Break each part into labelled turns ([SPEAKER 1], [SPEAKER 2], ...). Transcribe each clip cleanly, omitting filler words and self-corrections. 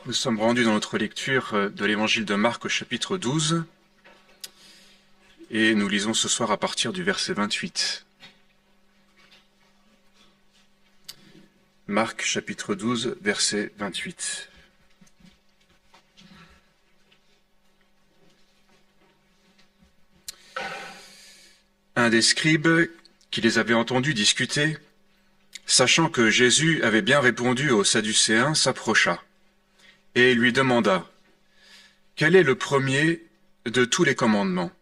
[SPEAKER 1] Nous sommes rendus dans notre lecture de l'évangile de Marc au chapitre 12 et nous lisons ce soir à partir du verset 28. Marc chapitre 12, verset 28. Un des scribes qui les avait entendus discuter, sachant que Jésus avait bien répondu aux Sadducéens, s'approcha et lui demanda « Quel est le premier de tous les commandements ?»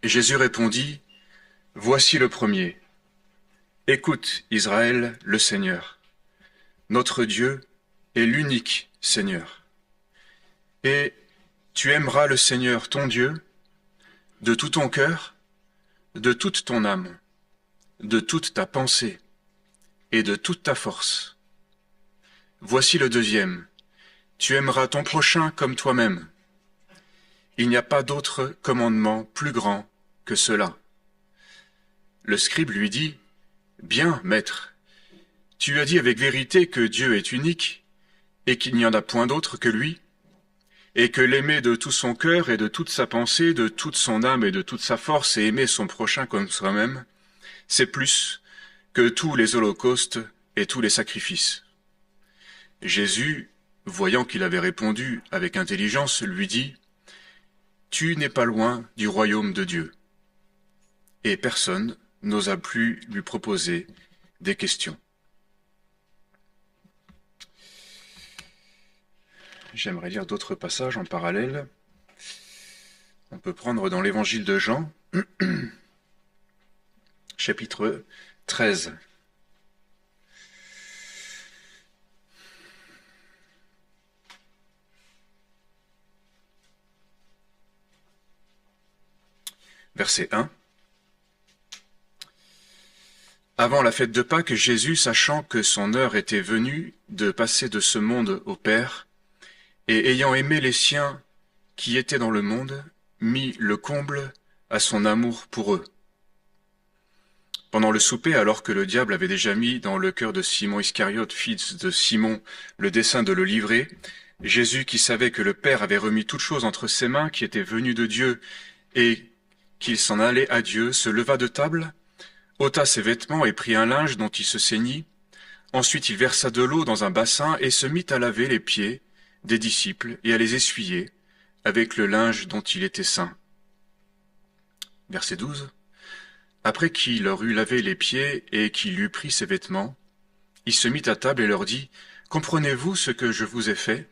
[SPEAKER 1] Et Jésus répondit « Voici le premier. Écoute, Israël, le Seigneur. Notre Dieu est l'unique Seigneur. Et tu aimeras le Seigneur ton Dieu de tout ton cœur, de toute ton âme, de toute ta pensée et de toute ta force. Voici le deuxième. Tu aimeras ton prochain comme toi-même. Il n'y a pas d'autre commandement plus grand que cela. Le scribe lui dit, « Bien, maître, tu as dit avec vérité que Dieu est unique et qu'il n'y en a point d'autre que lui, et que l'aimer de tout son cœur et de toute sa pensée, de toute son âme et de toute sa force et aimer son prochain comme soi-même, c'est plus que tous les holocaustes et tous les sacrifices. » Jésus, voyant qu'il avait répondu avec intelligence, lui dit, « Tu n'es pas loin du royaume de Dieu. » Et personne n'osa plus lui proposer des questions. J'aimerais lire d'autres passages en parallèle. On peut prendre dans l'évangile de Jean, chapitre 13. Verset 1. Avant la fête de Pâques, Jésus, sachant que son heure était venue de passer de ce monde au Père, et ayant aimé les siens qui étaient dans le monde, mit le comble à son amour pour eux. Pendant le souper, alors que le diable avait déjà mis dans le cœur de Simon Iscariote, fils de Simon, le dessein de le livrer, Jésus, qui savait que le Père avait remis toutes choses entre ses mains, qui était venu de Dieu, et qu'il s'en allait à Dieu, se leva de table, ôta ses vêtements et prit un linge dont il se ceignit. Ensuite il versa de l'eau dans un bassin et se mit à laver les pieds des disciples et à les essuyer avec le linge dont il était ceint. Verset 12. Après qu'il leur eut lavé les pieds et qu'il eut pris ses vêtements, il se mit à table et leur dit, « Comprenez-vous ce que je vous ai fait?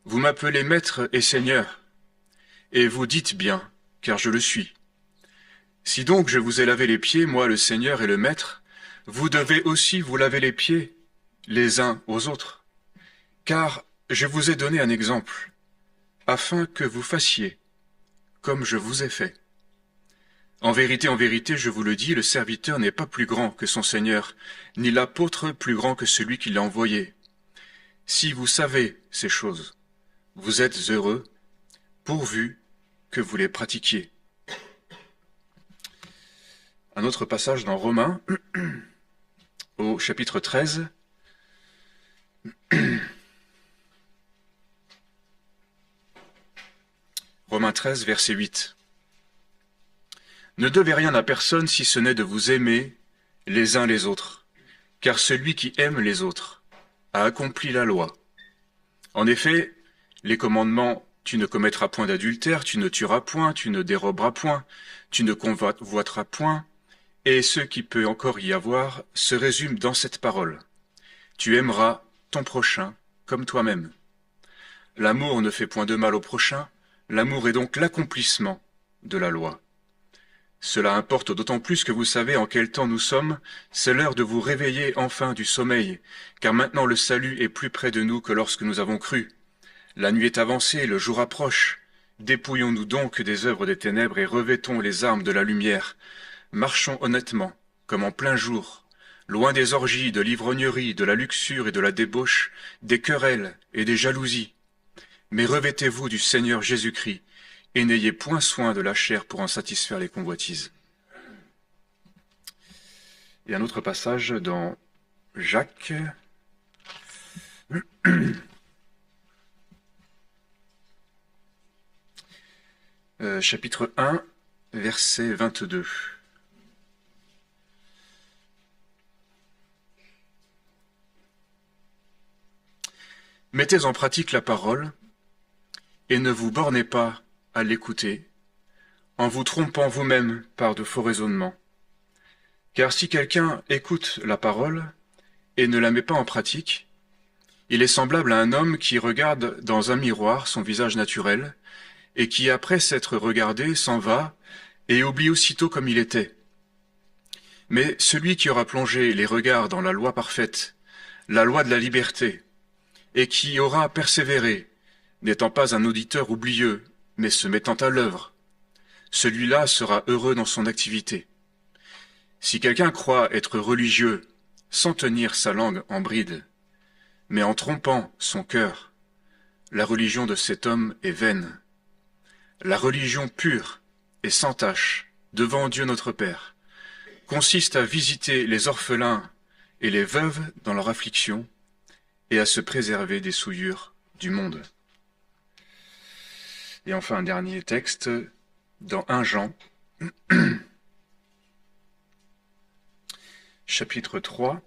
[SPEAKER 1] Vous m'appelez Maître et Seigneur, et vous dites bien, car je le suis. Si donc je vous ai lavé les pieds, moi le Seigneur et le Maître, vous devez aussi vous laver les pieds les uns aux autres. Car je vous ai donné un exemple, afin que vous fassiez comme je vous ai fait. En vérité, je vous le dis, le serviteur n'est pas plus grand que son Seigneur, ni l'apôtre plus grand que celui qui l'a envoyé. Si vous savez ces choses, vous êtes heureux, pourvu que vous les pratiquiez. » Un autre passage dans Romains, au chapitre 13. Romains 13, verset 8. Ne devez rien à personne si ce n'est de vous aimer les uns les autres, car celui qui aime les autres a accompli la loi. En effet, les commandements « tu ne commettras point d'adultère, tu ne tueras point, tu ne déroberas point, tu ne convoiteras point », et ce qui peut encore y avoir se résume dans cette parole. Tu aimeras ton prochain comme toi-même. L'amour ne fait point de mal au prochain, l'amour est donc l'accomplissement de la loi. Cela importe d'autant plus que vous savez en quel temps nous sommes, c'est l'heure de vous réveiller enfin du sommeil, car maintenant le salut est plus près de nous que lorsque nous avons cru. La nuit est avancée, le jour approche. Dépouillons-nous donc des œuvres des ténèbres et revêtons les armes de la lumière. Marchons honnêtement, comme en plein jour, loin des orgies, de l'ivrognerie, de la luxure et de la débauche, des querelles et des jalousies. Mais revêtez-vous du Seigneur Jésus-Christ, et n'ayez point soin de la chair pour en satisfaire les convoitises. Et un autre passage dans Jacques, chapitre 1, verset 22. Mettez en pratique la parole et ne vous bornez pas à l'écouter en vous trompant vous-même par de faux raisonnements. Car si quelqu'un écoute la parole et ne la met pas en pratique, il est semblable à un homme qui regarde dans un miroir son visage naturel et qui, après s'être regardé, s'en va et oublie aussitôt comme il était. Mais celui qui aura plongé les regards dans la loi parfaite, la loi de la liberté, et qui aura persévéré, n'étant pas un auditeur oublieux, mais se mettant à l'œuvre, celui-là sera heureux dans son activité. Si quelqu'un croit être religieux sans tenir sa langue en bride, mais en trompant son cœur, la religion de cet homme est vaine. La religion pure et sans tache devant Dieu notre Père consiste à visiter les orphelins et les veuves dans leur affliction et à se préserver des souillures du monde. Et enfin un dernier texte dans 1 Jean, chapitre 3,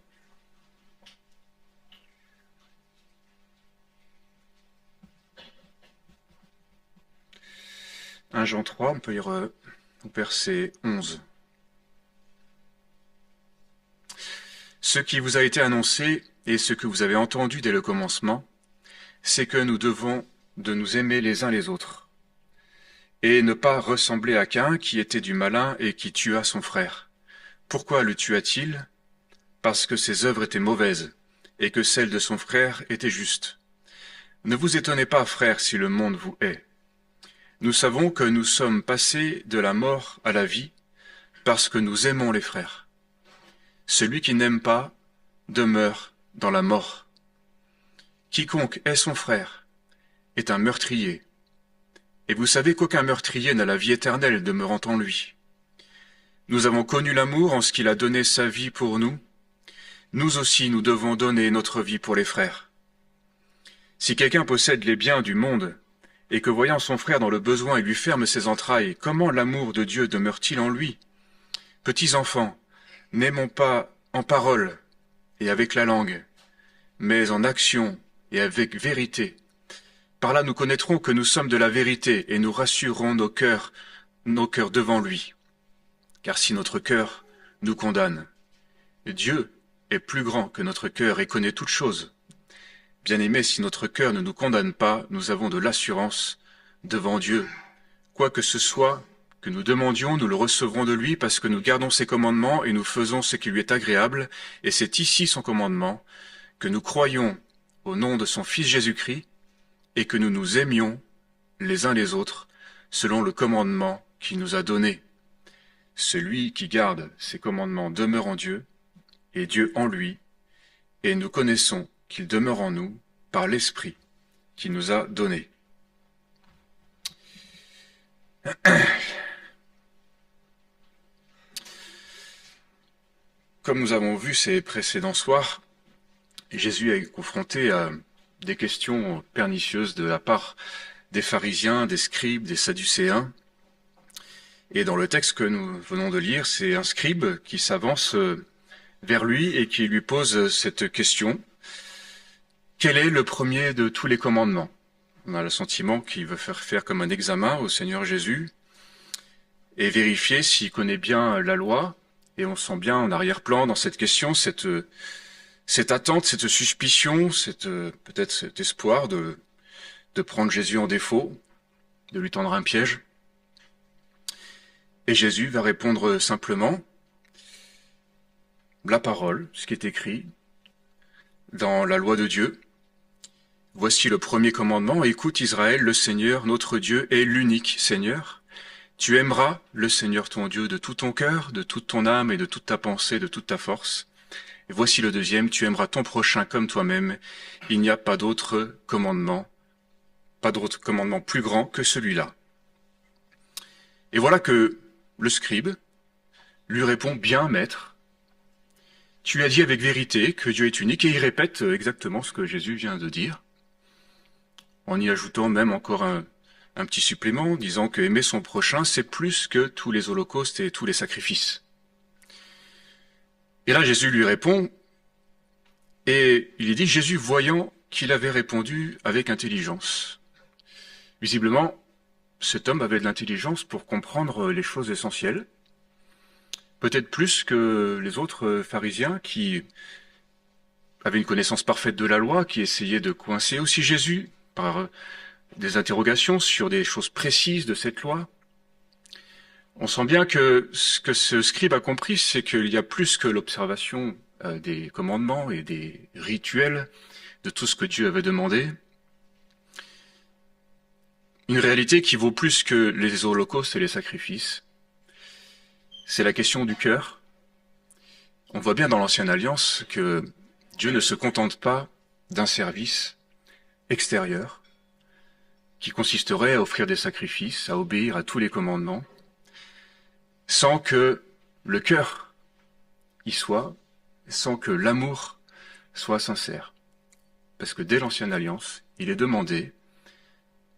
[SPEAKER 1] Jean 3, on peut lire au verset 11. Ce qui vous a été annoncé et ce que vous avez entendu dès le commencement, c'est que nous devons de nous aimer les uns les autres, et ne pas ressembler à Caïn qui était du malin et qui tua son frère. Pourquoi le tua-t-il? Parce que ses œuvres étaient mauvaises, et que celles de son frère étaient justes. Ne vous étonnez pas, frères, si le monde vous hait. Nous savons que nous sommes passés de la mort à la vie, parce que nous aimons les frères. Celui qui n'aime pas demeure dans la mort. Quiconque est son frère est un meurtrier. Et vous savez qu'aucun meurtrier n'a la vie éternelle demeurant en lui. Nous avons connu l'amour en ce qu'il a donné sa vie pour nous. Nous aussi, nous devons donner notre vie pour les frères. Si quelqu'un possède les biens du monde, et que voyant son frère dans le besoin, il lui ferme ses entrailles, comment l'amour de Dieu demeure-t-il en lui? Petits enfants, n'aimons pas en parole et avec la langue, mais en action et avec vérité. Par là nous connaîtrons que nous sommes de la vérité et nous rassurerons nos cœurs devant lui. Car si notre cœur nous condamne, Dieu est plus grand que notre cœur et connaît toutes choses. Bien-aimés, si notre cœur ne nous condamne pas, nous avons de l'assurance devant Dieu. Quoi que ce soit que nous demandions, nous le recevrons de lui parce que nous gardons ses commandements et nous faisons ce qui lui est agréable. Et c'est ici son commandement, que nous croyions au nom de son Fils Jésus-Christ et que nous nous aimions les uns les autres selon le commandement qu'il nous a donné. Celui qui garde ses commandements demeure en Dieu et Dieu en lui, et nous connaissons qu'il demeure en nous par l'Esprit qu'il nous a donné. Comme nous avons vu ces précédents soirs, Jésus est confronté à des questions pernicieuses de la part des pharisiens, des scribes, des sadducéens. Et dans le texte que nous venons de lire, c'est un scribe qui s'avance vers lui et qui lui pose cette question. Quel est le premier de tous les commandements? On a le sentiment qu'il veut faire comme un examen au Seigneur Jésus et vérifier s'il connaît bien la loi. Et on sent bien en arrière-plan dans cette question cette attente, cette suspicion, peut-être cet espoir de prendre Jésus en défaut, de lui tendre un piège. Et Jésus va répondre simplement la parole, ce qui est écrit dans la loi de Dieu. Voici le premier commandement, écoute Israël, le Seigneur, notre Dieu, est l'unique Seigneur. Tu aimeras le Seigneur ton Dieu de tout ton cœur, de toute ton âme et de toute ta pensée, de toute ta force. Et voici le deuxième, tu aimeras ton prochain comme toi-même. Il n'y a pas d'autre commandement plus grand que celui-là. Et voilà que le scribe lui répond, bien maître, tu as dit avec vérité que Dieu est unique, et il répète exactement ce que Jésus vient de dire, en y ajoutant même encore un petit supplément disant que aimer son prochain, c'est plus que tous les holocaustes et tous les sacrifices. Et là, Jésus lui répond, et il est dit, Jésus voyant qu'il avait répondu avec intelligence. Visiblement, cet homme avait de l'intelligence pour comprendre les choses essentielles, peut-être plus que les autres pharisiens qui avaient une connaissance parfaite de la loi, qui essayaient de coincer aussi Jésus par des interrogations sur des choses précises de cette loi. On sent bien que ce que ce scribe a compris, c'est qu'il y a plus que l'observation des commandements et des rituels de tout ce que Dieu avait demandé. Une réalité qui vaut plus que les holocaustes et les sacrifices. C'est la question du cœur. On voit bien dans l'Ancienne Alliance que Dieu ne se contente pas d'un service extérieur qui consisterait à offrir des sacrifices, à obéir à tous les commandements, sans que le cœur y soit, sans que l'amour soit sincère. Parce que dès l'Ancienne Alliance, il est demandé,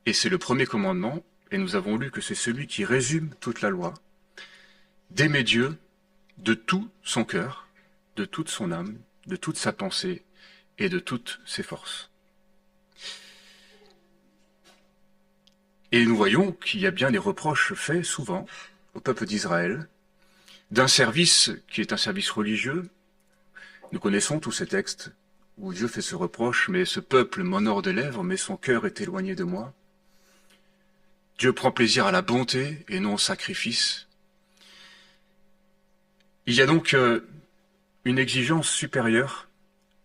[SPEAKER 1] et c'est le premier commandement, et nous avons lu que c'est celui qui résume toute la loi, d'aimer Dieu de tout son cœur, de toute son âme, de toute sa pensée et de toutes ses forces. Et nous voyons qu'il y a bien des reproches faits souvent au peuple d'Israël d'un service qui est un service religieux. Nous connaissons tous ces textes où Dieu fait ce reproche, mais ce peuple m'honore des lèvres, mais son cœur est éloigné de moi. Dieu prend plaisir à la bonté et non au sacrifice. Il y a donc une exigence supérieure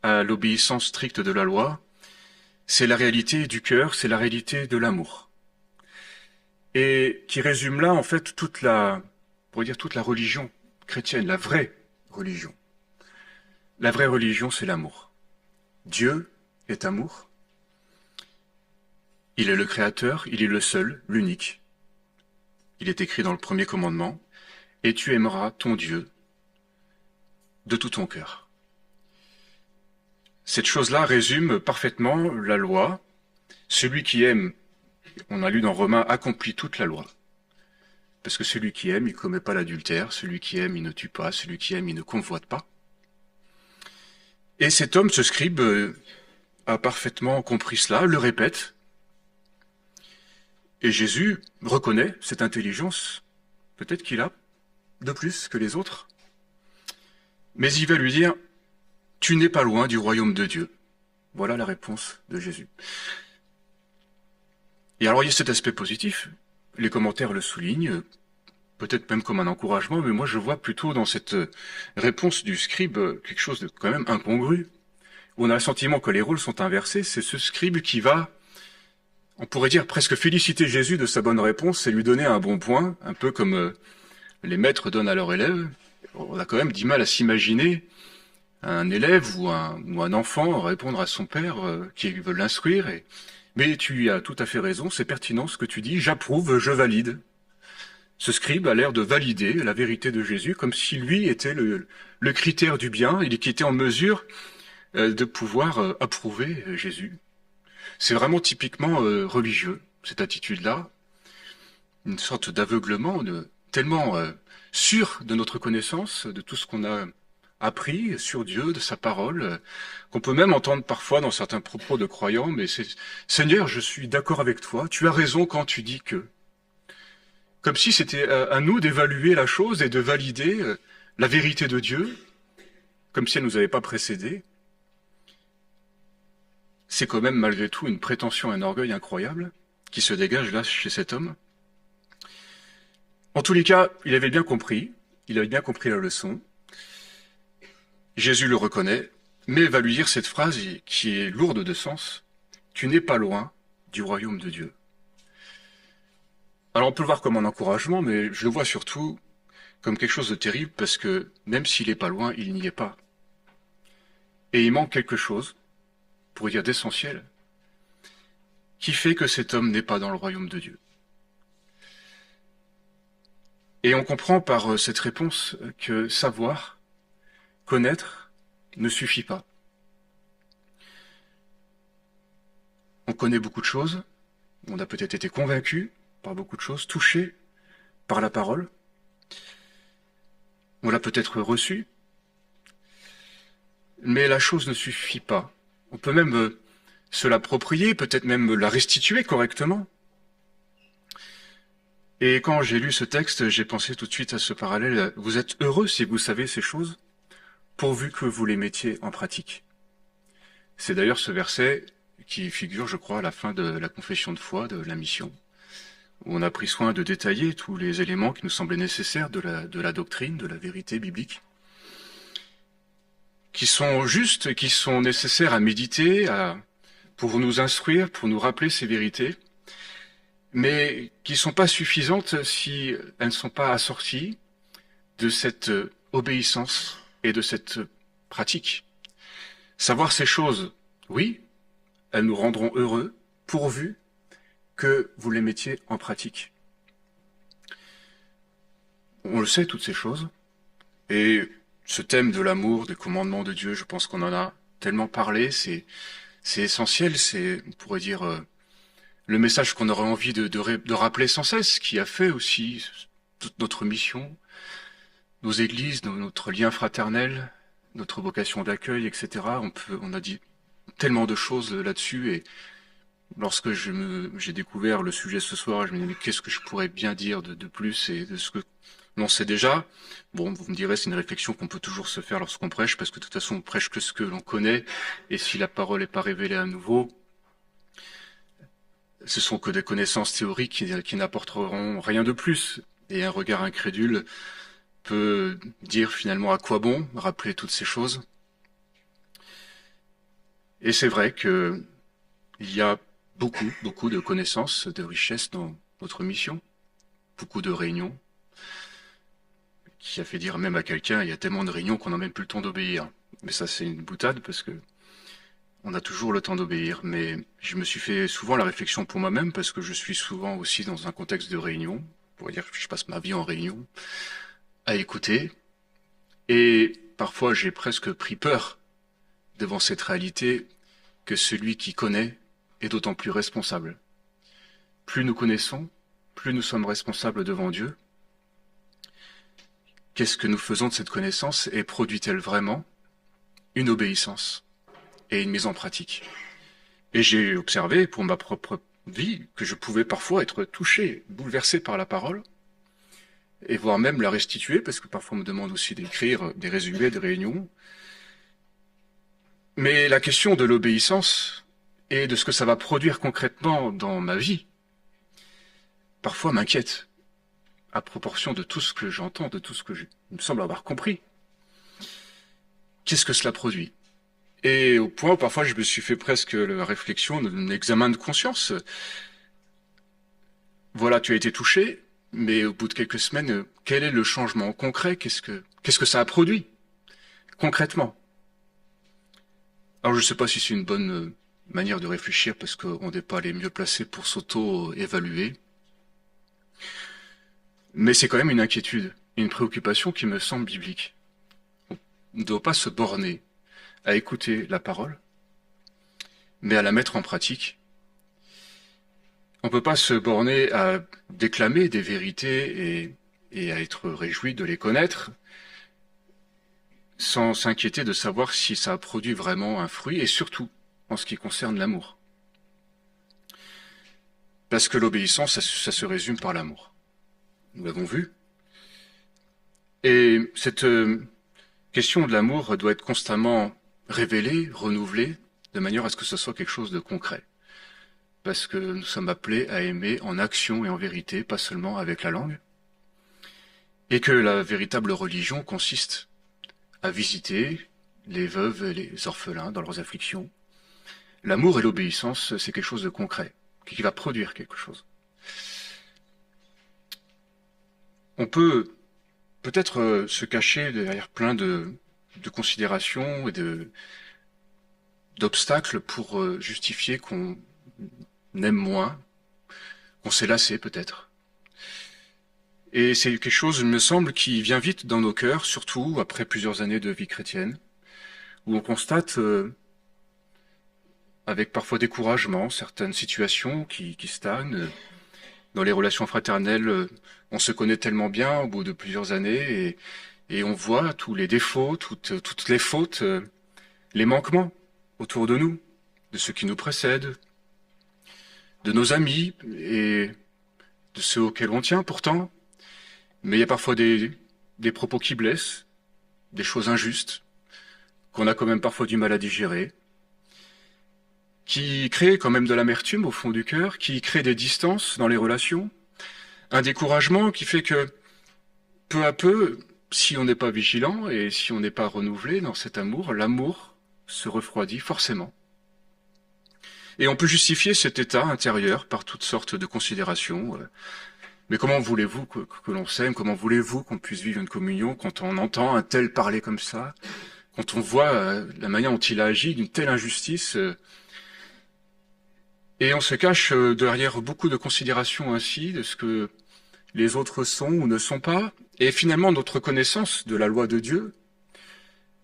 [SPEAKER 1] à l'obéissance stricte de la loi. C'est la réalité du cœur, c'est la réalité de l'amour. Et qui résume là, en fait, toute la religion chrétienne, la vraie religion. La vraie religion, c'est l'amour. Dieu est amour. Il est le créateur, il est le seul, l'unique. Il est écrit dans le premier commandement, et tu aimeras ton Dieu de tout ton cœur. Cette chose-là résume parfaitement la loi. Celui qui aime, on a lu dans Romains, accomplit toute la loi. Parce que celui qui aime, il ne commet pas l'adultère, celui qui aime, il ne tue pas, celui qui aime, il ne convoite pas. Et cet homme, ce scribe, a parfaitement compris cela, le répète. Et Jésus reconnaît cette intelligence, peut-être qu'il a de plus que les autres. Mais il va lui dire, tu n'es pas loin du royaume de Dieu. Voilà la réponse de Jésus. Et alors il y a cet aspect positif, les commentaires le soulignent, peut-être même comme un encouragement, mais moi je vois plutôt dans cette réponse du scribe quelque chose de quand même incongru, où on a le sentiment que les rôles sont inversés. C'est ce scribe qui va, on pourrait dire presque féliciter Jésus de sa bonne réponse et lui donner un bon point, un peu comme les maîtres donnent à leurs élèves. On a quand même du mal à s'imaginer un élève ou un enfant répondre à son père qui veut l'instruire. Mais tu as tout à fait raison, c'est pertinent ce que tu dis, j'approuve, je valide. Ce scribe a l'air de valider la vérité de Jésus comme si lui était le critère du bien, il était en mesure de pouvoir approuver Jésus. C'est vraiment typiquement religieux, cette attitude-là, une sorte d'aveuglement, tellement sûr de notre connaissance, de tout ce qu'on a appris sur Dieu, de sa parole, qu'on peut même entendre parfois dans certains propos de croyants, mais c'est « Seigneur, je suis d'accord avec toi, tu as raison quand tu dis que… » Comme si c'était à nous d'évaluer la chose et de valider la vérité de Dieu, comme si elle ne nous avait pas précédés. C'est quand même malgré tout une prétention, un orgueil incroyable qui se dégage là chez cet homme. En tous les cas, il avait bien compris la leçon. Jésus le reconnaît, mais va lui dire cette phrase qui est lourde de sens. « Tu n'es pas loin du royaume de Dieu ». Alors on peut le voir comme un encouragement, mais je le vois surtout comme quelque chose de terrible parce que même s'il n'est pas loin, il n'y est pas. Et il manque quelque chose, pour dire d'essentiel, qui fait que cet homme n'est pas dans le royaume de Dieu. Et on comprend par cette réponse que savoir, connaître, ne suffit pas. On connaît beaucoup de choses, On a peut-être été convaincu par beaucoup de choses, touché par la parole. On l'a peut-être reçu. Mais la chose ne suffit pas. On peut même se l'approprier, peut-être même la restituer correctement. Et quand j'ai lu ce texte, j'ai pensé tout de suite à ce parallèle. Vous êtes heureux si vous savez ces choses, pourvu que vous les mettiez en pratique. C'est d'ailleurs ce verset qui figure, je crois, à la fin de la confession de foi de la mission, où on a pris soin de détailler tous les éléments qui nous semblaient nécessaires de la doctrine, de la vérité biblique, qui sont justes, qui sont nécessaires à méditer, pour nous instruire, pour nous rappeler ces vérités, mais qui ne sont pas suffisantes si elles ne sont pas assorties de cette obéissance et de cette pratique. Savoir ces choses, oui, elles nous rendront heureux, pourvu que vous les mettiez en pratique. On le sait, toutes ces choses, et ce thème de l'amour, des commandements de Dieu, je pense qu'on en a tellement parlé, c'est essentiel, c'est, on pourrait dire, le message qu'on aurait envie de rappeler sans cesse, qui a fait aussi toute notre mission, nos églises, notre lien fraternel, notre vocation d'accueil, etc. On a dit tellement de choses là-dessus, et lorsque j'ai découvert le sujet ce soir, je me dis mais qu'est-ce que je pourrais bien dire de plus et de ce que l'on sait déjà. Bon, vous me direz, c'est une réflexion qu'on peut toujours se faire lorsqu'on prêche, parce que de toute façon, on prêche que ce que l'on connaît, et si la parole n'est pas révélée à nouveau, ce sont que des connaissances théoriques qui n'apporteront rien de plus. Et un regard incrédule peut dire finalement à quoi bon rappeler toutes ces choses. Et c'est vrai que il y a beaucoup de connaissances, de richesses dans notre mission, beaucoup de réunions, qui a fait dire même à quelqu'un, il y a tellement de réunions qu'on n'a même plus le temps d'obéir. Mais ça, c'est une boutade, parce que on a toujours le temps d'obéir. Mais je me suis fait souvent la réflexion pour moi-même, parce que je suis souvent aussi dans un contexte de réunion. On pourrait dire que je passe ma vie en réunion, à écouter. Et parfois, j'ai presque pris peur devant cette réalité que celui qui connaît est d'autant plus responsable. Plus nous connaissons, plus nous sommes responsables devant Dieu. Qu'est-ce que nous faisons de cette connaissance et produit-elle vraiment une obéissance et une mise en pratique? Et j'ai observé pour ma propre vie que je pouvais parfois être touché, bouleversé par la parole, et voire même la restituer, parce que parfois on me demande aussi d'écrire des résumés des réunions. Mais la question de l'obéissance et de ce que ça va produire concrètement dans ma vie, parfois m'inquiète, à proportion de tout ce que j'entends, de tout ce que il me semble avoir compris. Qu'est-ce que cela produit? Et au point où parfois je me suis fait presque la réflexion d'un examen de conscience. Voilà, tu as été touché, mais au bout de quelques semaines, quel est le changement concret? Qu'est-ce que ça a produit concrètement? Alors je ne sais pas si c'est une bonne manière de réfléchir, parce qu'on n'est pas les mieux placés pour s'auto-évaluer. Mais c'est quand même une inquiétude, une préoccupation qui me semble biblique. On ne doit pas se borner à écouter la parole, mais à la mettre en pratique. On ne peut pas se borner à déclamer des vérités et à être réjoui de les connaître, sans s'inquiéter de savoir si ça a produit vraiment un fruit, et surtout en ce qui concerne l'amour. Parce que l'obéissance, ça se résume par l'amour. Nous l'avons vu. Et cette question de l'amour doit être constamment révélée, renouvelée, de manière à ce que ce soit quelque chose de concret. Parce que nous sommes appelés à aimer en action et en vérité, pas seulement avec la langue. Et que la véritable religion consiste à visiter les veuves et les orphelins dans leurs afflictions. L'amour et l'obéissance, c'est quelque chose de concret, qui va produire quelque chose. On peut peut-être se cacher derrière plein de considérations et d'obstacles pour justifier qu'on aime moins, qu'on s'est lassé peut-être. Et c'est quelque chose, il me semble, qui vient vite dans nos cœurs, surtout après plusieurs années de vie chrétienne, où on constate avec parfois découragement, certaines situations qui stagnent. Dans les relations fraternelles, on se connaît tellement bien au bout de plusieurs années et on voit tous les défauts, toutes les fautes, les manquements autour de nous, de ceux qui nous précèdent, de nos amis et de ceux auxquels on tient pourtant. Mais il y a parfois des propos qui blessent, des choses injustes, qu'on a quand même parfois du mal à digérer, qui créent quand même de l'amertume au fond du cœur, qui créent des distances dans les relations, un découragement qui fait que peu à peu, si on n'est pas vigilant et si on n'est pas renouvelé dans cet amour, l'amour se refroidit forcément. Et on peut justifier cet état intérieur par toutes sortes de considérations. Mais comment voulez-vous que l'on s'aime? Comment voulez-vous qu'on puisse vivre une communion quand on entend un tel parler comme ça? Quand on voit la manière dont il a agi, d'une telle injustice, et on se cache derrière beaucoup de considérations ainsi, de ce que les autres sont ou ne sont pas, et finalement notre connaissance de la loi de Dieu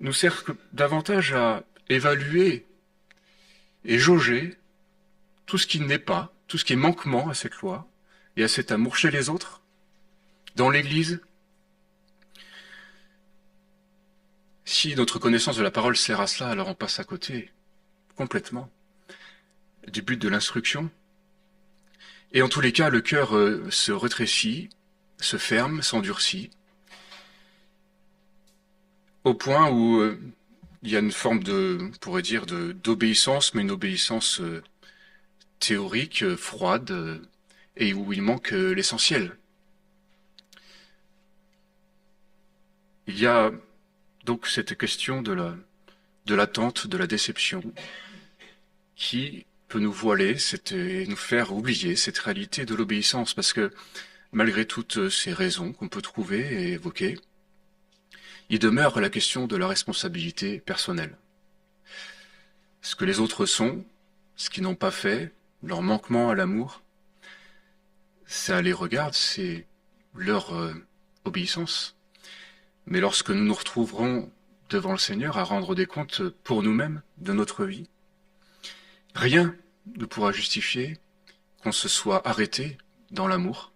[SPEAKER 1] nous sert davantage à évaluer et jauger tout ce qui n'est pas, tout ce qui est manquement à cette loi et à cet amour chez les autres, dans l'Église. Si notre connaissance de la parole sert à cela, alors on passe à côté, complètement, du but de l'instruction. Et en tous les cas, le cœur se rétrécit, se ferme, s'endurcit, au point où il y a une forme on pourrait dire, d'obéissance, mais une obéissance théorique, froide, et où il manque l'essentiel. Il y a donc cette question de l'attente, de la déception, qui peut nous voiler et nous faire oublier cette réalité de l'obéissance, parce que malgré toutes ces raisons qu'on peut trouver et évoquer, il demeure la question de la responsabilité personnelle. Ce que les autres sont, ce qu'ils n'ont pas fait, leur manquement à l'amour, ça les regarde, c'est leur obéissance. Mais lorsque nous nous retrouverons devant le Seigneur à rendre des comptes pour nous-mêmes de notre vie, rien ne pourra justifier qu'on se soit arrêté dans l'amour.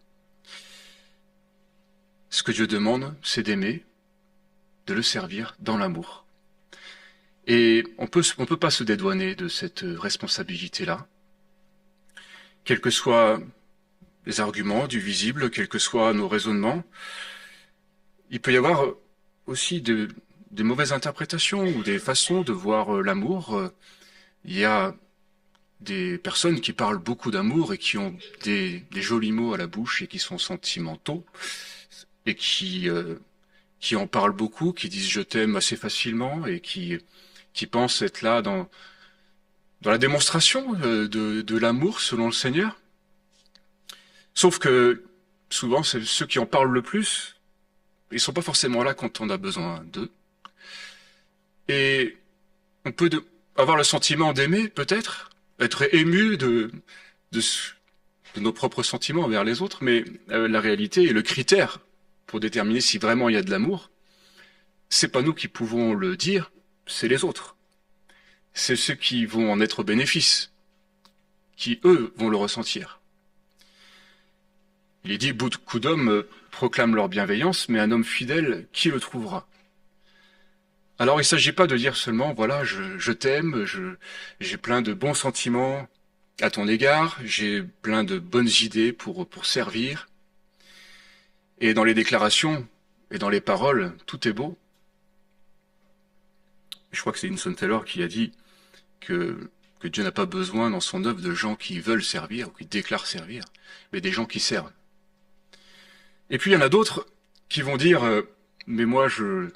[SPEAKER 1] Ce que Dieu demande, c'est d'aimer, de le servir dans l'amour. Et on peut pas se dédouaner de cette responsabilité-là, quels que soient les arguments du visible, quels que soient nos raisonnements. Il peut y avoir aussi des mauvaises interprétations ou des façons de voir l'amour. Il y a des personnes qui parlent beaucoup d'amour et qui ont des jolis mots à la bouche et qui sont sentimentaux et qui en parlent beaucoup, qui disent je t'aime assez facilement et qui pensent être là dans la démonstration de l'amour selon le Seigneur. Sauf que souvent, c'est ceux qui en parlent le plus, ils sont pas forcément là quand on a besoin d'eux. Et on peut avoir le sentiment d'aimer, peut-être, être ému de nos propres sentiments envers les autres, mais la réalité et le critère pour déterminer si vraiment il y a de l'amour, c'est pas nous qui pouvons le dire, c'est les autres. C'est ceux qui vont en être au bénéfice, qui eux vont le ressentir. Il est dit, beaucoup d'hommes proclament leur bienveillance, mais un homme fidèle, qui le trouvera? Alors il ne s'agit pas de dire seulement, voilà, je t'aime, j'ai plein de bons sentiments à ton égard, j'ai plein de bonnes idées pour servir. Et dans les déclarations et dans les paroles, tout est beau. Je crois que c'est Hudson Taylor qui a dit que Dieu n'a pas besoin dans son œuvre de gens qui veulent servir ou qui déclarent servir, mais des gens qui servent. Et puis il y en a d'autres qui vont dire mais moi je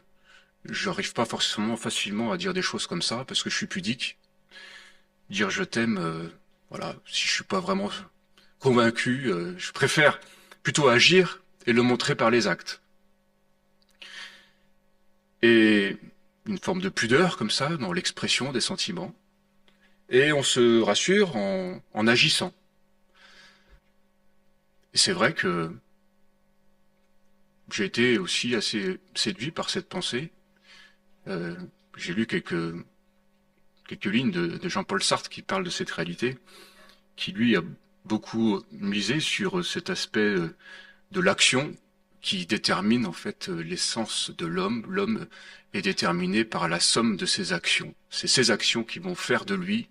[SPEAKER 1] n'arrive pas forcément facilement à dire des choses comme ça parce que je suis pudique. Dire je t'aime, voilà, si je suis pas vraiment convaincu, je préfère plutôt agir et le montrer par les actes. Et une forme de pudeur comme ça dans l'expression des sentiments. Et on se rassure en agissant. Et c'est vrai que j'ai été aussi assez séduit par cette pensée. J'ai lu quelques quelques lignes de Jean-Paul Sartre qui parle de cette réalité, qui lui a beaucoup misé sur cet aspect de l'action qui détermine en fait l'essence de l'homme. L'homme est déterminé par la somme de ses actions. C'est ces actions qui vont faire de lui,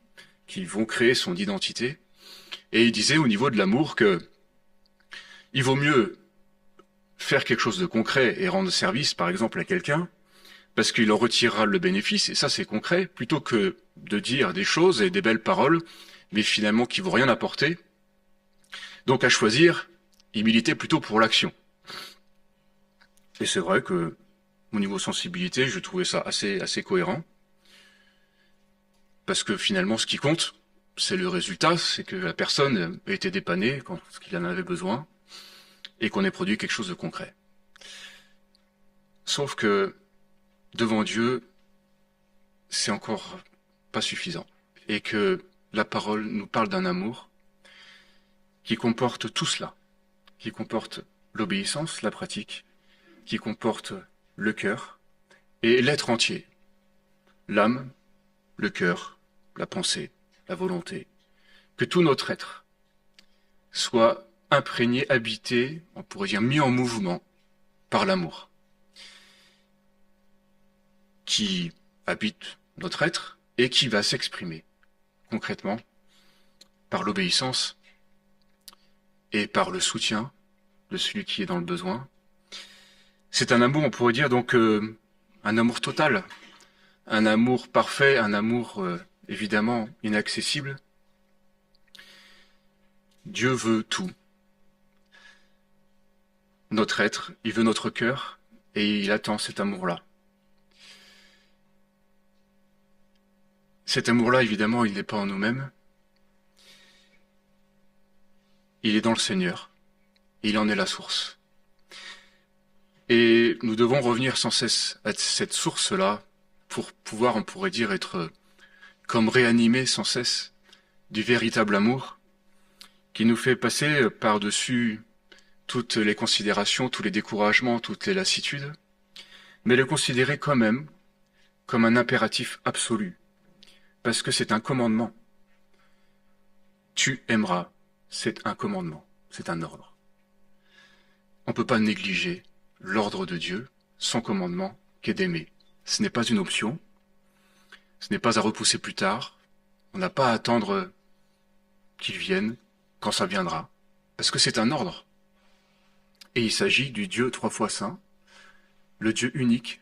[SPEAKER 1] qui vont créer son identité. Et il disait au niveau de l'amour que il vaut mieux faire quelque chose de concret et rendre service, par exemple, à quelqu'un, parce qu'il en retirera le bénéfice, et ça c'est concret, plutôt que de dire des choses et des belles paroles, mais finalement qui vont rien apporter. Donc à choisir, il militait plutôt pour l'action. Et c'est vrai que, au niveau sensibilité, je trouvais ça assez cohérent. Parce que finalement, ce qui compte, c'est le résultat, c'est que la personne a été dépannée quand il en avait besoin, et qu'on ait produit quelque chose de concret. Sauf que, devant Dieu, c'est encore pas suffisant. Et que la parole nous parle d'un amour qui comporte tout cela, qui comporte l'obéissance, la pratique, qui comporte le cœur et l'être entier, l'âme, le cœur, la pensée, la volonté, que tout notre être soit imprégné, habité, on pourrait dire mis en mouvement par l'amour, qui habite notre être et qui va s'exprimer concrètement par l'obéissance et par le soutien de celui qui est dans le besoin. C'est un amour, on pourrait dire donc un amour total, un amour parfait, un amour évidemment inaccessible. Dieu veut tout. Notre être, il veut notre cœur et il attend cet amour-là. Cet amour-là, évidemment, il n'est pas en nous-mêmes. Il est dans le Seigneur. Il en est la source. Et nous devons revenir sans cesse à cette source-là pour pouvoir, on pourrait dire, être comme réanimés sans cesse du véritable amour qui nous fait passer par-dessus toutes les considérations, tous les découragements, toutes les lassitudes, mais le considérer quand même comme un impératif absolu, parce que c'est un commandement. Tu aimeras, c'est un commandement, c'est un ordre. On ne peut pas négliger l'ordre de Dieu, son commandement, qui est d'aimer. Ce n'est pas une option, ce n'est pas à repousser plus tard, on n'a pas à attendre qu'il vienne quand ça viendra, parce que c'est un ordre. Et il s'agit du Dieu 3 fois saint, le Dieu unique,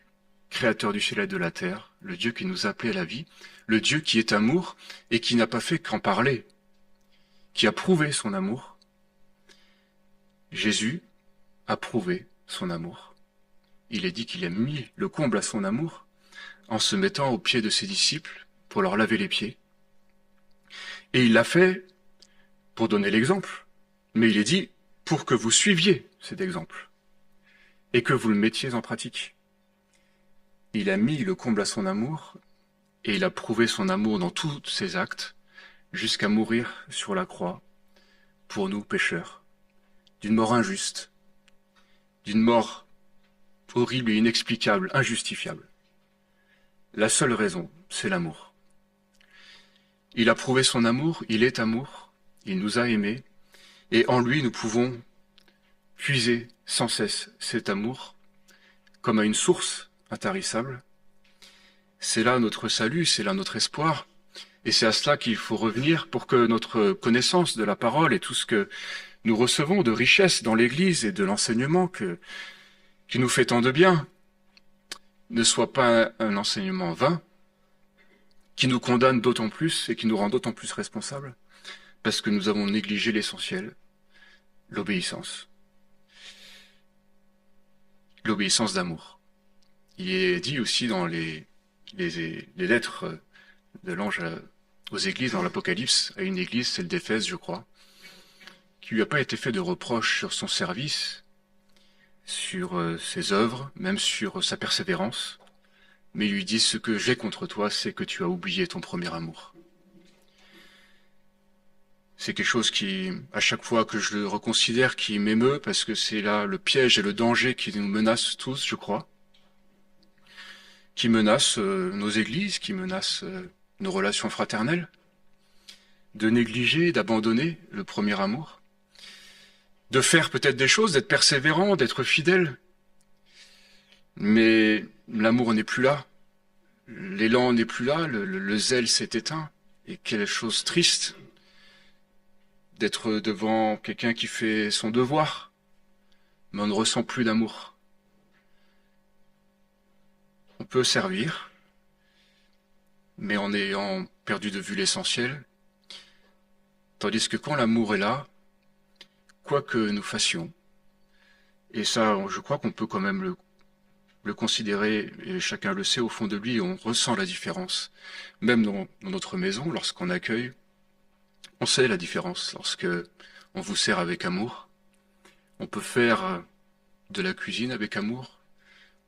[SPEAKER 1] créateur du ciel et de la terre, le Dieu qui nous a appelés à la vie, le Dieu qui est amour et qui n'a pas fait qu'en parler, qui a prouvé son amour. Jésus a prouvé son amour. Il est dit qu'il a mis le comble à son amour en se mettant aux pieds de ses disciples pour leur laver les pieds. Et il l'a fait pour donner l'exemple, mais il est dit pour que vous suiviez cet exemple et que vous le mettiez en pratique. Il a mis le comble à son amour et il a prouvé son amour dans tous ses actes jusqu'à mourir sur la croix pour nous pécheurs, d'une mort injuste, d'une mort horrible et inexplicable, injustifiable. La seule raison, c'est l'amour. Il a prouvé son amour, il est amour, il nous a aimés, et en lui nous pouvons puiser sans cesse cet amour comme à une source intarissable. C'est là notre salut, c'est là notre espoir, et c'est à cela qu'il faut revenir pour que notre connaissance de la parole et tout ce que nous recevons de richesse dans l'Église et de l'enseignement qui nous fait tant de bien ne soit pas un enseignement vain, qui nous condamne d'autant plus et qui nous rend d'autant plus responsables, parce que nous avons négligé l'essentiel, l'obéissance. L'obéissance d'amour. Il est dit aussi dans les lettres de l'ange aux églises, dans l'Apocalypse, à une église, celle d'Éphèse, je crois, qu'il lui a pas été fait de reproches sur son service, sur ses œuvres, même sur sa persévérance, mais il lui dit « Ce que j'ai contre toi, c'est que tu as oublié ton premier amour. » C'est quelque chose qui, à chaque fois que je le reconsidère, qui m'émeut, parce que c'est là le piège et le danger qui nous menacent tous, je crois, qui menacent nos églises, qui menacent nos relations fraternelles, de négliger, d'abandonner le premier amour, de faire peut-être des choses, d'être persévérant, d'être fidèle. Mais l'amour n'est plus là, l'élan n'est plus là, le zèle s'est éteint. Et quelle chose triste d'être devant quelqu'un qui fait son devoir, mais on ne ressent plus d'amour. On peut servir, mais en ayant perdu de vue l'essentiel, tandis que quand l'amour est là, quoi que nous fassions, et ça, je crois qu'on peut quand même le considérer, et chacun le sait au fond de lui, on ressent la différence. Même dans notre maison, lorsqu'on accueille, on sait la différence. Lorsque on vous sert avec amour, on peut faire de la cuisine avec amour,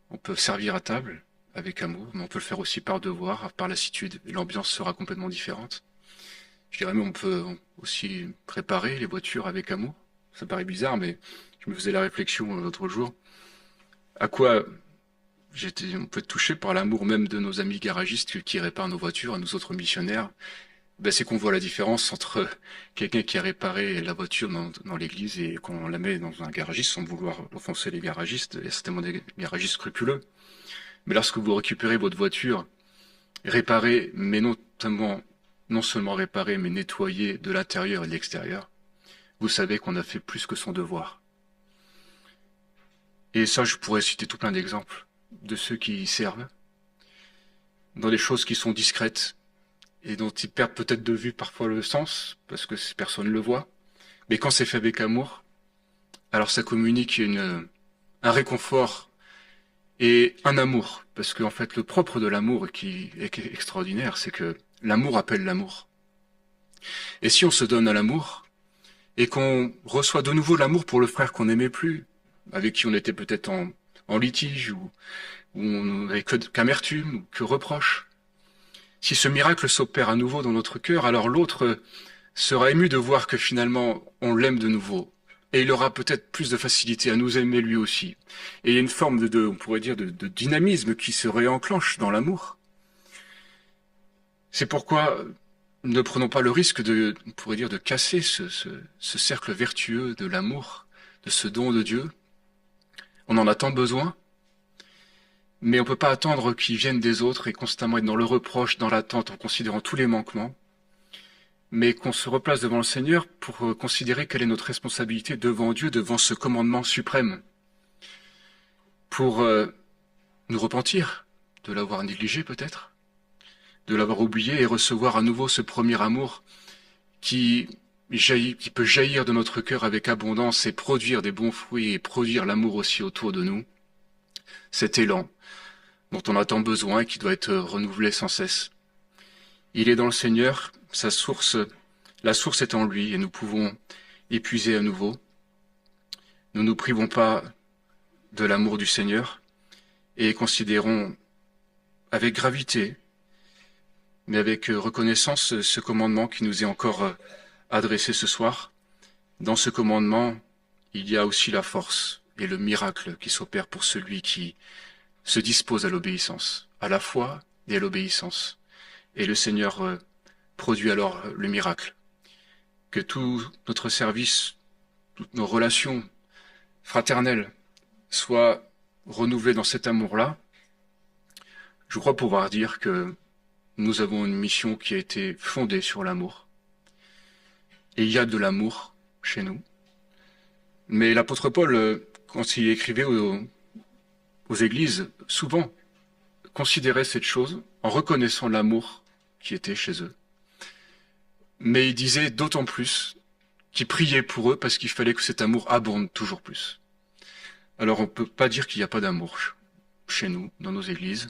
[SPEAKER 1] on peut servir à table avec amour, mais on peut le faire aussi par devoir, par lassitude, et l'ambiance sera complètement différente. Je dirais même on peut aussi préparer les voitures avec amour. Ça paraît bizarre, mais je me faisais la réflexion l'autre jour. À quoi on peut être touché par l'amour même de nos amis garagistes qui réparent nos voitures, à nous autres missionnaires. Ben, c'est qu'on voit la différence entre quelqu'un qui a réparé la voiture dans l'église et qu'on la met dans un garagiste sans vouloir offenser les garagistes. Il y a certainement des garagistes scrupuleux. Mais lorsque vous récupérez votre voiture, réparée, mais non seulement réparée, mais nettoyée de l'intérieur et de l'extérieur, vous savez qu'on a fait plus que son devoir. Et ça, je pourrais citer tout plein d'exemples de ceux qui y servent, dans des choses qui sont discrètes et dont ils perdent peut-être de vue parfois le sens, parce que personne ne le voit. Mais quand c'est fait avec amour, alors ça communique un réconfort et un amour. Parce qu'en fait, le propre de l'amour qui est extraordinaire, c'est que l'amour appelle l'amour. Et si on se donne à l'amour, et qu'on reçoit de nouveau l'amour pour le frère qu'on n'aimait plus, avec qui on était peut-être en litige, où on n'avait qu'amertume, ou que reproche, si ce miracle s'opère à nouveau dans notre cœur, alors l'autre sera ému de voir que finalement on l'aime de nouveau. Et il aura peut-être plus de facilité à nous aimer lui aussi. Et il y a une forme on pourrait dire, de dynamisme qui se réenclenche dans l'amour. C'est pourquoi ne prenons pas le risque on pourrait dire, de casser ce cercle vertueux de l'amour, de ce don de Dieu. On en a tant besoin. Mais on ne peut pas attendre qu'ils viennent des autres et constamment être dans le reproche, dans l'attente, en considérant tous les manquements, mais qu'on se replace devant le Seigneur pour considérer quelle est notre responsabilité devant Dieu, devant ce commandement suprême, pour nous repentir de l'avoir négligé peut-être, de l'avoir oublié et recevoir à nouveau ce premier amour qui peut jaillir de notre cœur avec abondance et produire des bons fruits et produire l'amour aussi autour de nous. Cet élan dont on a tant besoin et qui doit être renouvelé sans cesse. Il est dans le Seigneur, la source est en lui et nous pouvons épuiser à nouveau. Nous ne nous privons pas de l'amour du Seigneur et considérons avec gravité, mais avec reconnaissance ce commandement qui nous est encore adressé ce soir. Dans ce commandement, il y a aussi la force et le miracle qui s'opère pour celui qui se dispose à l'obéissance, à la foi et à l'obéissance. Et le Seigneur produit alors le miracle. Que tout notre service, toutes nos relations fraternelles soient renouvelées dans cet amour-là. Je crois pouvoir dire que nous avons une mission qui a été fondée sur l'amour. Et il y a de l'amour chez nous. Mais l'apôtre Paul, quand il écrivait aux églises, souvent, considéraient cette chose en reconnaissant l'amour qui était chez eux. Mais il disait d'autant plus qu'il priait pour eux parce qu'il fallait que cet amour abonde toujours plus. Alors on ne peut pas dire qu'il n'y a pas d'amour chez nous, dans nos églises,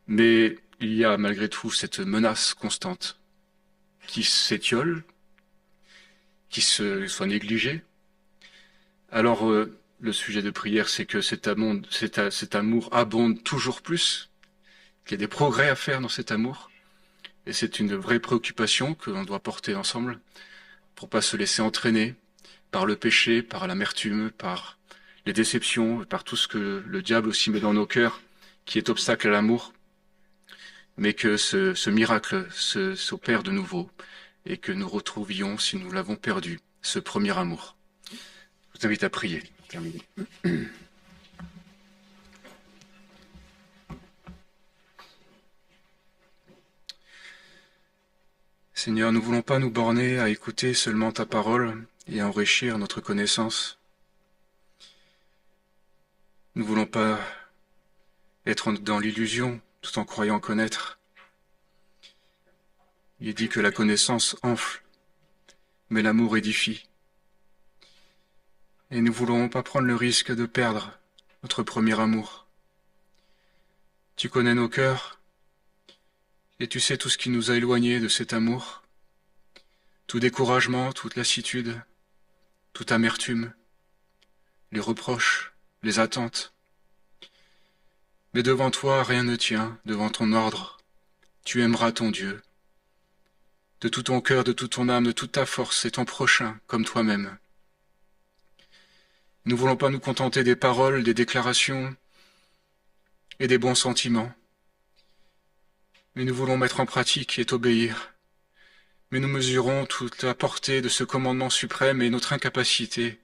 [SPEAKER 1] mais il y a malgré tout cette menace constante qui s'étiole, qui soit négligée. Alors le sujet de prière, c'est que cet amour abonde toujours plus, qu'il y a des progrès à faire dans cet amour. Et c'est une vraie préoccupation que l'on doit porter ensemble pour pas se laisser entraîner par le péché, par l'amertume, par les déceptions, par tout ce que le diable aussi met dans nos cœurs, qui est obstacle à l'amour. mais que ce miracle s'opère de nouveau et que nous retrouvions, si nous l'avons perdu, ce premier amour. Je vous invite à prier. Terminé. Seigneur, nous ne voulons pas nous borner à écouter seulement ta parole et à enrichir notre connaissance. Nous ne voulons pas être dans l'illusion tout en croyant connaître. Il est dit que la connaissance enfle, mais l'amour édifie. Et nous ne voulons pas prendre le risque de perdre notre premier amour. Tu connais nos cœurs, et tu sais tout ce qui nous a éloignés de cet amour, tout découragement, toute lassitude, toute amertume, les reproches, les attentes. Mais devant toi, rien ne tient, devant ton ordre. Tu aimeras ton Dieu, de tout ton cœur, de toute ton âme, de toute ta force, et ton prochain comme toi-même. Nous ne voulons pas nous contenter des paroles, des déclarations et des bons sentiments. Mais nous voulons mettre en pratique et t'obéir. Mais nous mesurons toute la portée de ce commandement suprême et notre incapacité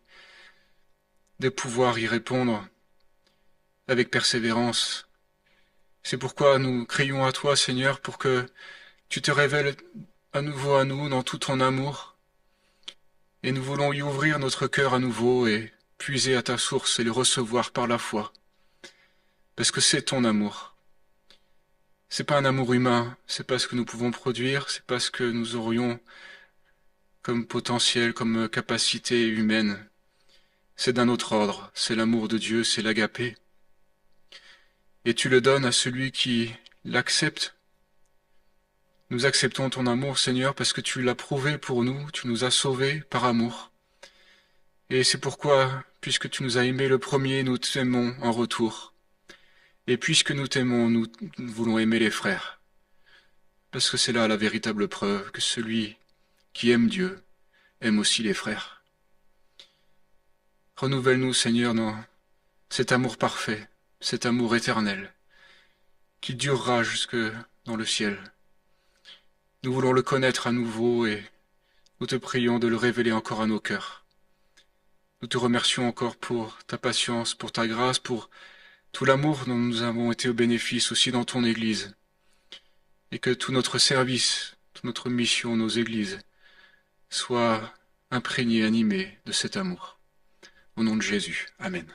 [SPEAKER 1] de pouvoir y répondre avec persévérance. C'est pourquoi nous crions à toi, Seigneur, pour que tu te révèles à nouveau à nous dans tout ton amour. Et nous voulons y ouvrir notre cœur à nouveau et puiser à ta source et le recevoir par la foi. Parce que c'est ton amour. C'est pas un amour humain, c'est pas ce que nous pouvons produire, c'est pas ce que nous aurions comme potentiel, comme capacité humaine. C'est d'un autre ordre, c'est l'amour de Dieu, c'est l'agapé. Et tu le donnes à celui qui l'accepte. Nous acceptons ton amour, Seigneur, parce que tu l'as prouvé pour nous, tu nous as sauvés par amour. Et c'est pourquoi, puisque tu nous as aimés le premier, nous t'aimons en retour. Et puisque nous t'aimons, nous voulons aimer les frères. Parce que c'est là la véritable preuve que celui qui aime Dieu aime aussi les frères. Renouvelle-nous, Seigneur, dans cet amour parfait, cet amour éternel, qui durera jusque dans le ciel. Nous voulons le connaître à nouveau et nous te prions de le révéler encore à nos cœurs. Nous te remercions encore pour ta patience, pour ta grâce, pour tout l'amour dont nous avons été au bénéfice aussi dans ton Église, et que tout notre service, toute notre mission, nos églises, soient imprégnées, animées de cet amour. Au nom de Jésus. Amen.